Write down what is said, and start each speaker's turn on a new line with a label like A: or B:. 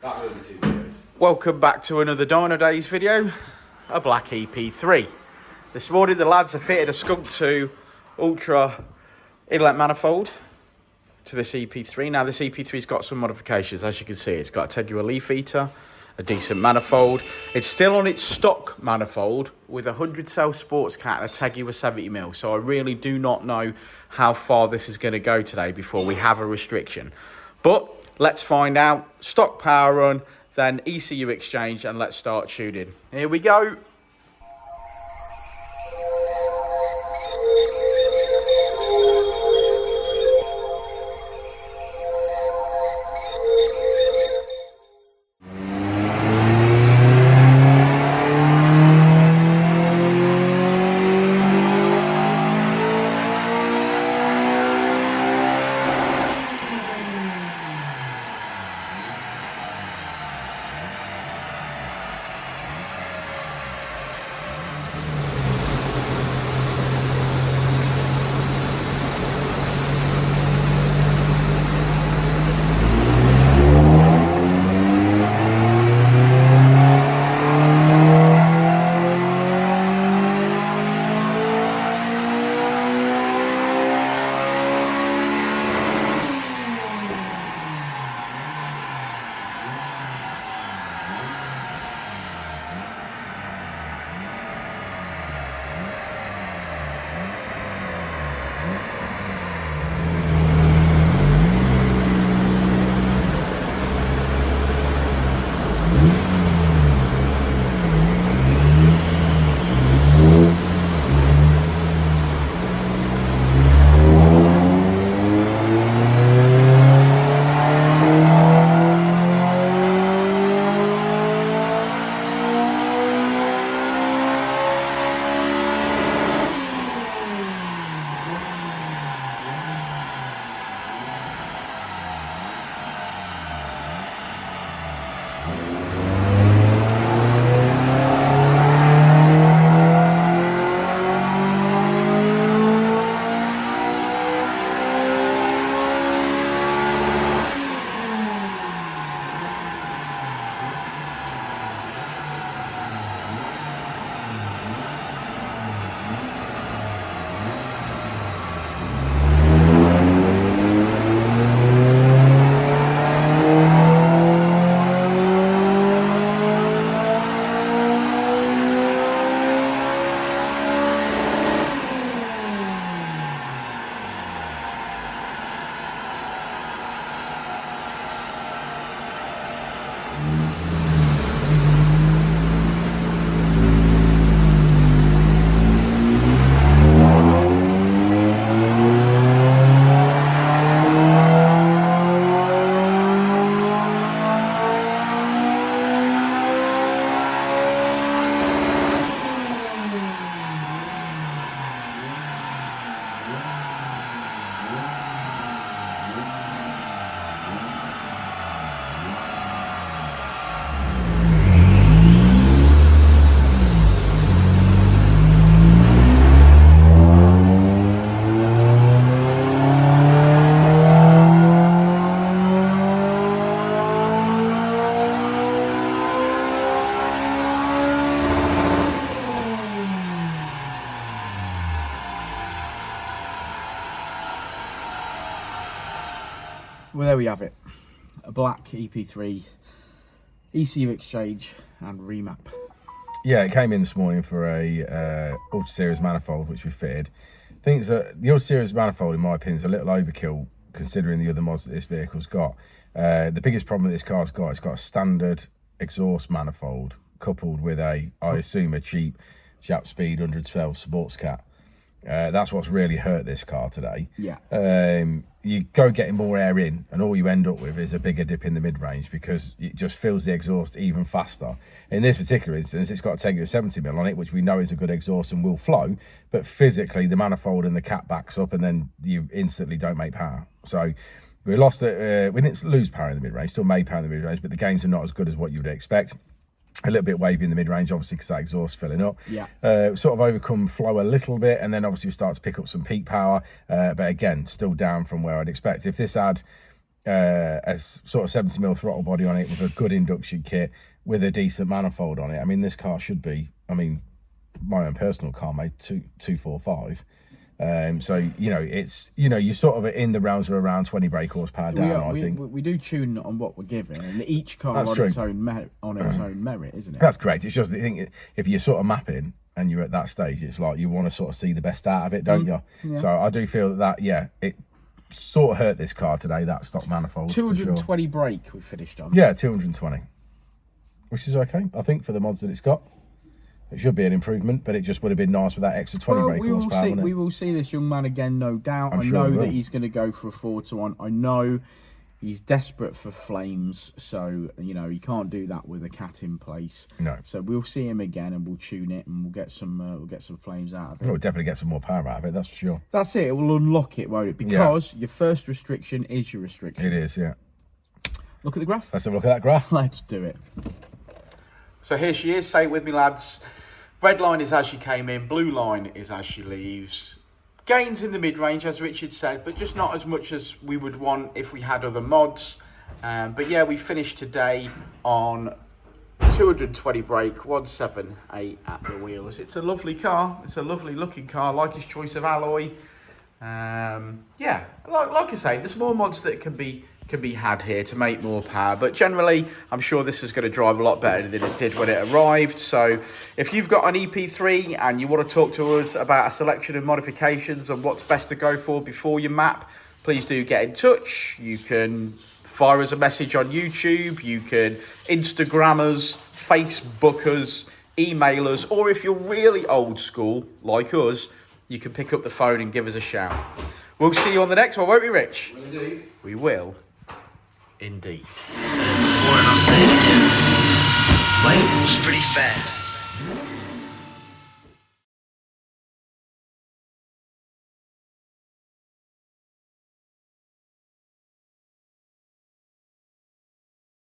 A: That will be 2 videos.
B: Welcome back to another Dynodaze video, a black EP3. This morning the lads have fitted a Skunk2 Ultra Inlet Manifold to this EP3. Now this EP3's got some modifications, as you can see. It's got a Tegiwa leaf eater, a decent manifold. It's still on its stock manifold with a 100 cell sports cat and a Tegiwa 70mm. So I really do not know how far this is going to go today before we have a restriction. But let's find out. Stock power run, then ECU exchange, and let's start tuning. Here we go. Well, there we have it. A black EP3, ECU exchange and remap.
A: Yeah, it came in this morning for a Ultra Series Manifold, which we fitted. I think that the Ultra Series Manifold, in my opinion, is a little overkill considering the other mods that this vehicle's got. The biggest problem that this car's got, it's got a standard exhaust manifold coupled with I assume, a cheap Japspeed 112 sports cat. That's what's really hurt this car today.
B: Yeah.
A: You go getting more air in, and all you end up with is a bigger dip in the mid-range because it just fills the exhaust even faster. In this particular instance, it's got to take a 70mm on it, which we know is a good exhaust and will flow, but physically the manifold and the cat backs up, and then you instantly don't make power. So we lost it. We didn't lose power in the mid-range, still made power in the mid-range, but the gains are not as good as what you would expect. A little bit wavy in the mid-range, obviously, because that exhaust filling up.
B: Yeah.
A: Sort of overcome flow a little bit, and then obviously we start to pick up some peak power, but again, still down from where I'd expect. If this had a sort of 70mm throttle body on it with a good induction kit with a decent manifold on it. I mean, this car should be, I mean, my own personal car made 245. So, you know, it's, you know, you're sort of in the realms of around 20 brake horsepower down, I think.
C: We do tune on what we're given, and each car
A: That's
C: on
A: true.
C: its own merit, isn't it?
A: That's great. It's just the thing, if you're sort of mapping and you're at that stage, it's like you want to sort of see the best out of it, don't you?
C: Yeah.
A: So I do feel that, yeah, it sort of hurt this car today, that stock manifold.
C: 220 brake we finished on.
A: Yeah, 220, which is okay, I think, for the mods that it's got. It should be an improvement, but it just would have been nice with that extra 20 brake horsepower.
C: See, we will see this young man again, no doubt. I know that he's going to go for a 4-to-1. I know he's desperate for flames, so you know he can't do that with a cat in place.
A: No.
C: So we'll see him again, and we'll tune it, and we'll get some flames out of it.
A: We'll definitely get some more power out of it, that's for sure.
C: That's it. It will unlock it, won't it? Because your first restriction is your restriction.
A: It is, yeah.
C: Look at the graph.
A: Let's have a look at that graph.
C: Let's do it.
B: So here she is. Say it with me, lads. Red line is as she came in, blue line is as she leaves. Gains in the mid-range, as Richard said, but just not as much as we would want if we had other mods. But yeah, we finished today on 220 brake, 178 at the wheels. It's a lovely car. It's a lovely looking car. I like his choice of alloy. Yeah, like I say, there's more mods that can be had here to make more power, but generally I'm sure this is going to drive a lot better than it did when it arrived. So if you've got an EP3 and you want to talk to us about a selection of modifications and what's best to go for before you map, please do get in touch. You can fire us a message on YouTube, you can Instagram us, Facebook us, email us, or if you're really old school like us, you can pick up the phone and give us a shout. We'll see you on the next one, won't we, Rich?
C: Will indeed.
B: We will. Indeed.
D: Said it before and I'll say it again. Life moves pretty fast.